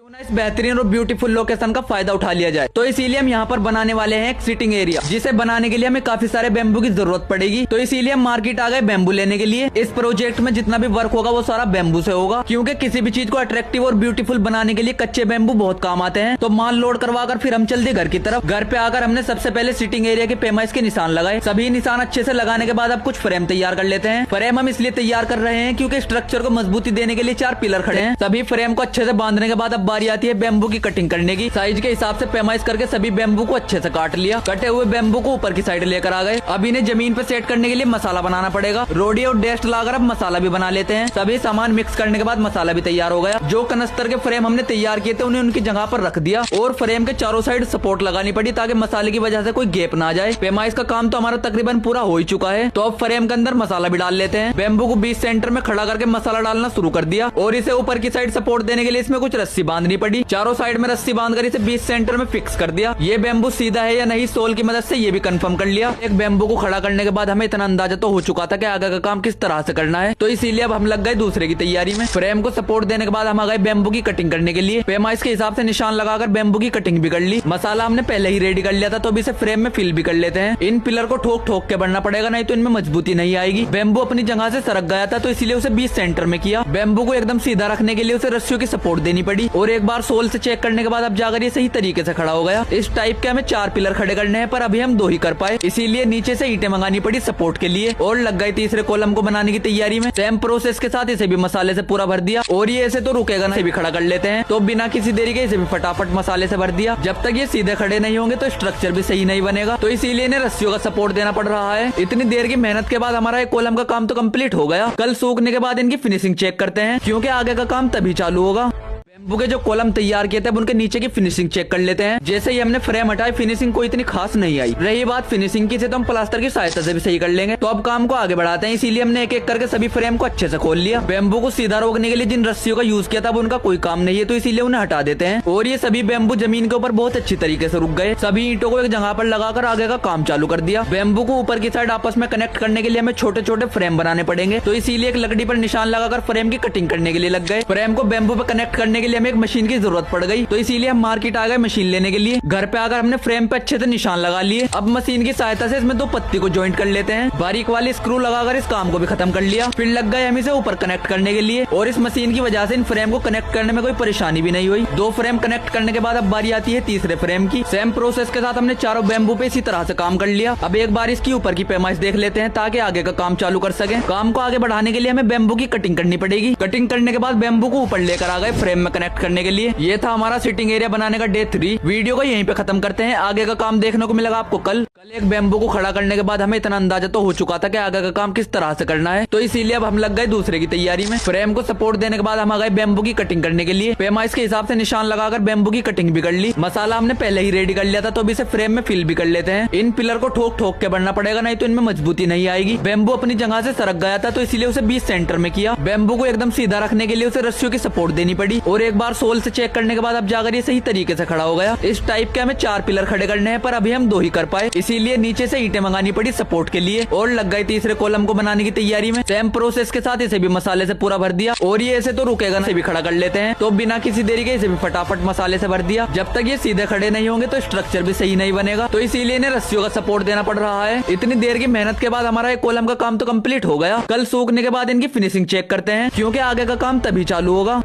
क्यों ना इस बेहतरीन और ब्यूटीफुल लोकेशन का फायदा उठा लिया जाए। तो इसीलिए हम यहाँ पर बनाने वाले हैं एक सिटिंग एरिया, जिसे बनाने के लिए हमें काफी सारे बैम्बू की जरूरत पड़ेगी। तो इसीलिए हम मार्केट आ गए बैम्बू लेने के लिए। इस प्रोजेक्ट में जितना भी वर्क होगा वो सारा बैम्बू से होगा, क्योंकि किसी भी चीज को अट्रैक्टिव और ब्यूटीफुल बनाने के लिए कच्चे बैम्बू बहुत काम आते हैं। तो माल लोड करवाकर फिर हम चल दिए घर की तरफ। घर पे आकर हमने सबसे पहले सिटिंग एरिया के पैमाइश के निशान लगाए। सभी निशान अच्छे से लगाने के बाद अब कुछ फ्रेम तैयार कर लेते हैं। फ्रेम हम इसलिए तैयार कर रहे हैं क्योंकि स्ट्रक्चर को मजबूती देने के लिए 4 पिलर खड़े हैं। सभी फ्रेम को अच्छे से बांधने के बाद अब बारी आती है बैम्बू की कटिंग करने की। साइज के हिसाब से पैमाइश करके सभी बैम्बू को अच्छे से काट लिया। कटे हुए बैम्बू को ऊपर की साइड लेकर आ गए। अब इन्हें जमीन पे सेट करने के लिए मसाला बनाना पड़ेगा। रोडी और डेस्ट लाकर अब मसाला भी बना लेते हैं। सभी सामान मिक्स करने के बाद मसाला भी तैयार हो गया। जो कनस्तर के फ्रेम हमने तैयार किए थे उन्हें उनकी जगह पर रख दिया और फ्रेम के चारों साइड सपोर्ट लगानी पड़ी ताकि मसाले की वजह से कोई गैप ना जाए। पैमाइश का काम तो हमारा तकरीबन पूरा हो ही चुका है। तो अब फ्रेम के अंदर मसाला भी डाल लेते हैं। बैम्बू को बीच सेंटर में खड़ा करके मसाला डालना शुरू कर दिया और इसे ऊपर की साइड सपोर्ट देने के लिए इसमें कुछ रस्सी बांधनी पड़ी। चारों साइड में रस्सी बांधकर इसे बीच सेंटर में फिक्स कर दिया। ये बैम्बू सीधा है या नहीं सोल की मदद से ये भी कंफर्म कर लिया। एक बैम्बू को खड़ा करने के बाद हमें इतना अंदाजा तो हो चुका था कि आगे का काम किस तरह से करना है। तो इसीलिए अब हम लग गए दूसरे की तैयारी में। फ्रेम को सपोर्ट देने के बाद हम आ गए बैम्बू की कटिंग करने के लिए। पैमाइश के हिसाब से निशान लगाकर बैम्बू की कटिंग भी कर ली। मसाला हमने पहले ही रेडी कर लिया था, तो अभी इसे फ्रेम में फिल भी कर लेते हैं। इन पिलर को ठोक ठोक के बढ़ना पड़ेगा, नहीं तो इनमें मजबूती नहीं आएगी। बैम्बू अपनी जगह से सरक गया था, तो इसलिए उसे बीच सेंटर में किया। बैम्बू को एकदम सीधा रखने के लिए उसे रस्सियों की सपोर्ट देनी पड़ी और एक बार सोल से चेक करने के बाद अब जाकर ये सही तरीके से खड़ा हो गया। इस टाइप के हमें 4 पिलर खड़े करने हैं, पर अभी हम 2 ही कर पाए, इसीलिए नीचे से ईंटें मंगानी पड़ी सपोर्ट के लिए और लग गए तीसरे कॉलम को बनाने की तैयारी में। सेम प्रोसेस के साथ इसे भी मसाले से पूरा भर दिया और ये ऐसे तो रुकेगा ना, भी खड़ा कर लेते हैं। तो बिना किसी देरी के इसे भी फटाफट मसाले से भर दिया। जब तक ये सीधे खड़े नहीं होंगे तो स्ट्रक्चर भी सही नहीं बनेगा, तो इसीलिए इन्हें रस्सियों का सपोर्ट देना पड़ रहा है। इतनी देर की मेहनत के बाद हमारा एक कॉलम का काम तो कंप्लीट हो गया। कल सूखने के बाद इनकी फिनिशिंग चेक करते हैं, क्योंकि आगे का काम तभी चालू होगा। बैम्बू के जो कॉलम तैयार किए थे उनके नीचे की फिनिशिंग चेक कर लेते हैं। जैसे ही हमने फ्रेम हटाई फिनिशिंग कोई इतनी खास नहीं आई। रही बात फिनिशिंग की, से तो हम प्लास्टर की सहायता से भी सही कर लेंगे। तो अब काम को आगे बढ़ाते हैं, इसीलिए हमने एक एक करके सभी फ्रेम को अच्छे से खोल लिया। बैम्बू को सीधा रोकने के लिए जिन रस्सियों का यूज किया था उनका कोई काम नहीं है, तो इसीलिए उन्हें हटा देते हैं। और ये सभी बैम्बू जमीन के ऊपर बहुत अच्छी तरीके से रुक गए। सभी ईंटों को एक जगह पर लगाकर आगे का काम चालू कर दिया। बैम्बू को ऊपर की साइड आपस में कनेक्ट करने के लिए हमें छोटे छोटे फ्रेम बनाने पड़ेंगे, तो इसीलिए एक लकड़ी पर निशान लगाकर फ्रेम की कटिंग करने के लिए लग गए। फ्रेम को बैम्बू पर कनेक्ट करने के लिए हमें एक मशीन की जरूरत पड़ गई, तो इसीलिए हम मार्केट आ गए मशीन लेने के लिए। घर पे आकर हमने फ्रेम पे अच्छे से निशान लगा लिए। अब मशीन की सहायता से इसमें 2 पत्ती को ज्वाइंट कर लेते हैं। बारीक वाली स्क्रू लगाकर इस काम को भी खत्म कर लिया। फिर लग गए हम इसे ऊपर कनेक्ट करने के लिए और इस मशीन की वजह से इन फ्रेम को कनेक्ट करने में कोई परेशानी भी नहीं हुई। 2 फ्रेम कनेक्ट करने के बाद अब बारी आती है तीसरे फ्रेम की। सेम प्रोसेस के साथ हमने चारों बैम्बू पे इसी तरह से काम कर लिया। अब एक बार इसकी ऊपर की पैमाइश देख लेते हैं ताकि आगे का काम चालू कर सके। काम को आगे बढ़ाने के लिए हमें बैम्बू की कटिंग करनी पड़ेगी। कटिंग करने के बाद बैम्बू को ऊपर लेकर आ गए फ्रेम में कनेक्ट करने के लिए। ये था हमारा सिटिंग एरिया बनाने का डे 3। वीडियो को यहीं पे खत्म करते हैं। आगे का काम देखने को मिलेगा आपको कल। एक बैम्बू को खड़ा करने के बाद हमें इतना अंदाजा तो हो चुका था कि आगे का काम किस तरह से करना है, तो इसीलिए अब हम लग गए दूसरे की तैयारी में। फ्रेम को सपोर्ट देने के बाद हम आ गए बैम्बू की कटिंग करने के लिए। पैमाइश के हिसाब से निशान लगाकर बैम्बू की कटिंग भी कर ली। मसाला हमने पहले ही रेडी कर लिया था, तो अभी इसे फ्रेम में फिल भी कर लेते हैं। इन पिलर को ठोक ठोक के बढ़ना पड़ेगा, नहीं तो इनमें मजबूती नहीं आएगी। बैम्बू अपनी जगह से सरक गया था, तो इसलिए उसे बीच सेंटर में किया। बैम्बू को एकदम सीधा रखने के लिए उसे रस्सियों की सपोर्ट देनी पड़ी और एक बार सोल से चेक करने के बाद अब जाकर ये सही तरीके से खड़ा हो गया। इस टाइप के हमें 4 पिलर खड़े करने हैं, पर अभी हम 2 ही कर पाए, इसीलिए नीचे से ईंटें मंगानी पड़ी सपोर्ट के लिए और लग गए तीसरे कॉलम को बनाने की तैयारी में। सेम प्रोसेस के साथ इसे भी मसाले से पूरा भर दिया और ये ऐसे तो रुकेगा ना, इसे भी खड़ा कर लेते हैं। तो बिना किसी देरी के इसे भी फटाफट मसाले से भर दिया। जब तक ये सीधे खड़े नहीं होंगे तो स्ट्रक्चर भी सही नहीं बनेगा, तो इसीलिए इन्हें रस्सियों का सपोर्ट देना पड़ रहा है। इतनी देर की मेहनत के बाद हमारा एक कॉलम का काम तो कंप्लीट हो गया। कल सूखने के बाद इनकी फिनिशिंग चेक करते हैं, क्योंकि आगे का काम तभी चालू होगा।